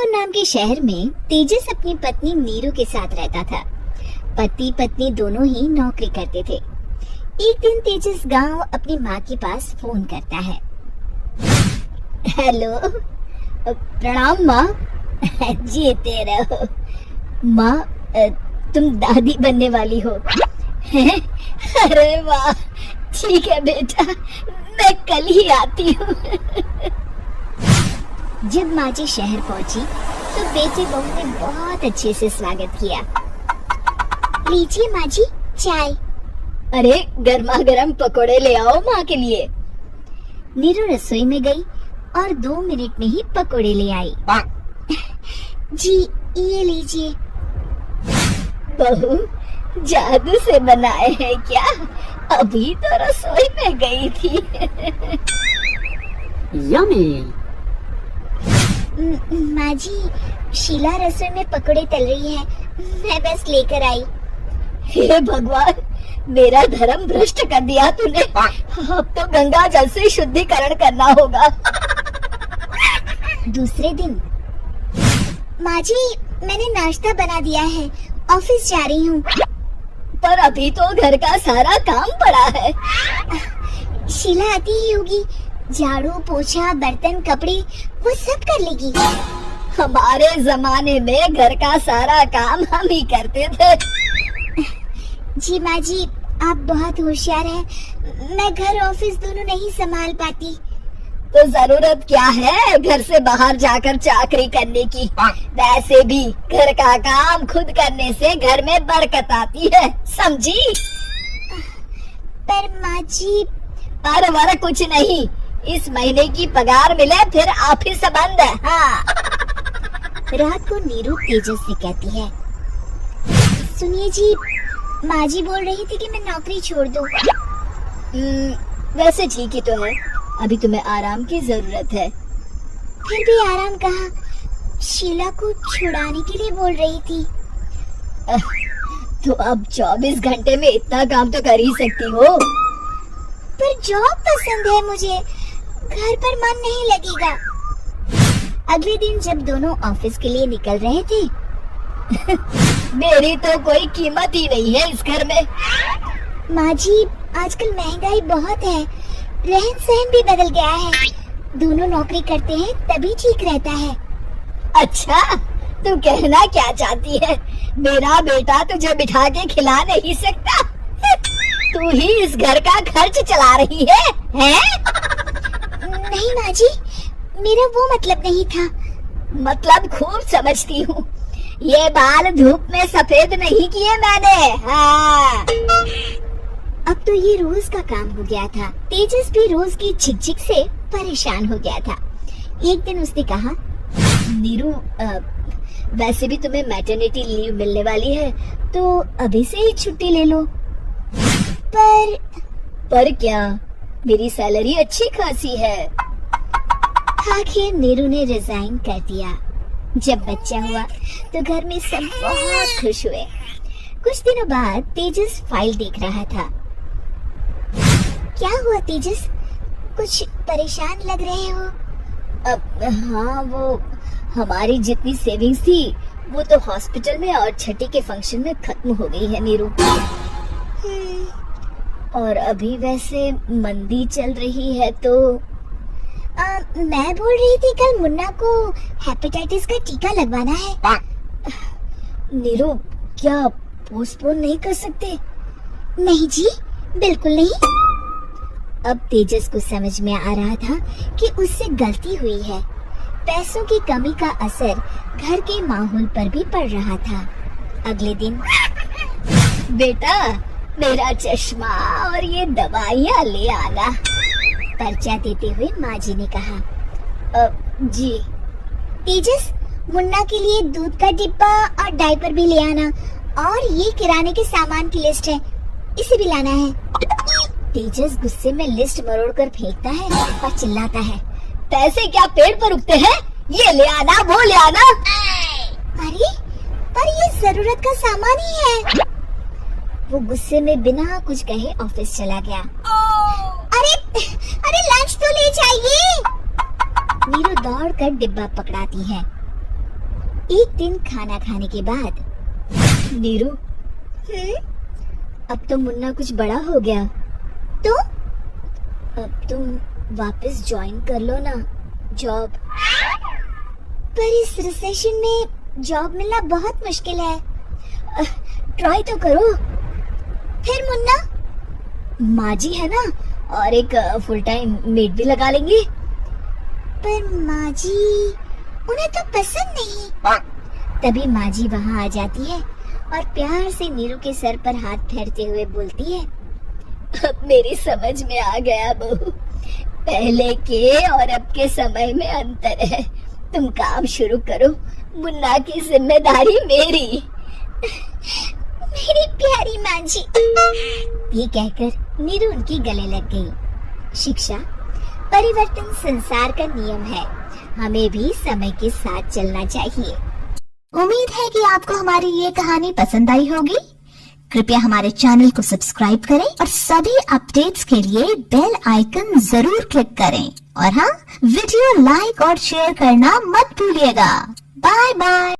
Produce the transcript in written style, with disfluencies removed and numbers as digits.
नागपुर नाम के शहर में तेजस अपनी पत्नी नीरू के साथ रहता था। पति पत्नी दोनों ही नौकरी करते थे। एक दिन तेजस गांव अपनी माँ के पास फोन करता है। हेलो, प्रणाम माँ। जीते रहो माँ, तुम दादी बनने वाली हो। अरे वाह, ठीक है बेटा, मैं कल ही आती हूँ। जब माँ जी शहर पहुंची तो बेटे बहू ने बहुत अच्छे से स्वागत किया। लीजिए माँ जी चाय। अरे गर्मा गर्म पकोड़े ले आओ माँ के लिए। नीरू रसोई में गई और 2 मिनट में ही पकोड़े ले आई। जी ये लीजिए। बहू जादू से बनाए हैं क्या? अभी तो रसोई में गई थी। यम्मी। माँ जी, शीला रसोई में पकोड़े तल रही है, मैं बस लेकर आई। हे भगवान, मेरा धर्म भ्रष्ट कर दिया तूने। अब तो गंगा जल से शुद्धिकरण करना होगा। दूसरे दिन, माँ जी मैंने नाश्ता बना दिया है, ऑफिस जा रही हूँ। पर अभी तो घर का सारा काम पड़ा है। शीला आती ही होगी, झाड़ू पोछा बर्तन कपड़े वो सब कर लेगी। हमारे जमाने में घर का सारा काम हम ही करते थे। जी माँ जी, आप बहुत होशियार हैं, मैं घर ऑफिस दोनों नहीं संभाल पाती। तो जरूरत क्या है घर से बाहर जाकर चाकरी करने की? वैसे भी घर का काम खुद करने से घर में बरकत आती है, समझी? पर माँ जी। पर वर कुछ नहीं, इस महीने की पगार मिले फिर ऑफिस बंद है। हाँ। रात को नीरू तेजस से कहती है, सुनिए जी, माँ जी बोल रही थी कि मैं नौकरी छोड़ दूं। वैसे ठीक ही तो है, अभी तुम्हें आराम की जरूरत है। फिर भी आराम कहाँ, शीला को छुड़ाने के लिए बोल रही थी। तो अब 24 घंटे में इतना काम तो कर ही सकती हो। पर जॉब पसंद है मुझे, घर पर मन नहीं लगेगा। अगले दिन जब दोनों ऑफिस के लिए निकल रहे थे, मेरी तो कोई कीमत ही नहीं है इस घर में। माँ जी, आजकल महंगाई बहुत है, रहन सहन भी बदल गया है। दोनों नौकरी करते हैं तभी ठीक रहता है। अच्छा, तू कहना क्या चाहती है? मेरा बेटा तुझे बिठा के खिला नहीं सकता? तू ही इस घर का खर्च चला रही है, हैं? नहीं माँ जी, मेरा वो मतलब नहीं था। मतलब खूब समझती हूँ, ये बाल धूप में सफेद नहीं किए मैंने। हाँ। अब तो ये रोज का काम हो गया था। तेजस भी रोज की झिकझिक से परेशान हो गया था। एक दिन उसने कहा, नीरू, वैसे भी तुम्हें मैटरनिटी लीव मिलने वाली है, तो अभी से ही छुट्टी ले लो। पर क्या, मेरी सैलरी अच्छी खासी है। आखिर नीरू ने रिजाइन कर दिया। जब बच्चा हुआ तो घर में सब बहुत खुश हुए। कुछ दिनों बाद तेजस फाइल देख रहा था। क्या हुआ तेजस, कुछ परेशान लग रहे हो? हाँ, वो हमारी जितनी सेविंग्स थी वो तो हॉस्पिटल में और छठी के फंक्शन में खत्म हो गई है नीरू। और अभी वैसे मंदी चल रही है तो मैं बोल रही थी कल मुन्ना को हेपेटाइटिस का टीका लगवाना है। नीरू, क्या पोस्टपोन नहीं कर सकते? नहीं जी, बिल्कुल नहीं। अब तेजस को समझ में आ रहा था कि उससे गलती हुई है। पैसों की कमी का असर घर के माहौल पर भी पड़ रहा था। अगले दिन, बेटा मेरा चश्मा और ये दवाइयाँ ले आना, पर्चा देते हुए माँ जी ने कहा। जी। तेजस, मुन्ना के लिए दूध का डिब्बा और डायपर भी ले आना, और ये किराने के सामान की लिस्ट है, इसे भी लाना है। तेजस गुस्से में लिस्ट मरोड़ कर फेंकता है और चिल्लाता है, पैसे क्या पेड़ पर उगते हैं? ये ले आना, वो ले आना। अरे पर ये जरूरत का सामान ही है। वो गुस्से में बिना कुछ कहे ऑफिस चला गया। अरे लंच तो ले जाइए। नीरू दौड़कर डिब्बा पकड़ाती है। एक दिन खाना खाने के बाद, नीरू, अब तो मुन्ना कुछ बड़ा हो गया, तो अब तुम वापस ज्वाइन कर लो ना जॉब। पर इस रिसेशन में जॉब मिलना बहुत मुश्किल है, ट्राई तो करो। फिर मुन्ना, माँ जी है ना, और एक फुल टाइम मेड भी लगा लेंगे। पर माँ जी, उन्हें तो पसंद नहीं। तभी माँ जी वहाँ आ जाती है और प्यार से नीरू के सर पर हाथ फेरते हुए बोलती है, अब मेरी समझ में आ गया बहू, पहले के और अब के समय में अंतर है। तुम काम शुरू करो, मुन्ना की जिम्मेदारी मेरी। मेरी प्यारी माँ जी। ये कहकर नीरू उनकी गले लग गई। शिक्षा, परिवर्तन संसार का नियम है, हमें भी समय के साथ चलना चाहिए। उम्मीद है कि आपको हमारी ये कहानी पसंद आई होगी। कृपया हमारे चैनल को सब्सक्राइब करें और सभी अपडेट्स के लिए बेल आइकन जरूर क्लिक करें। और हाँ, वीडियो लाइक और शेयर करना मत भूलिएगा। Bye bye.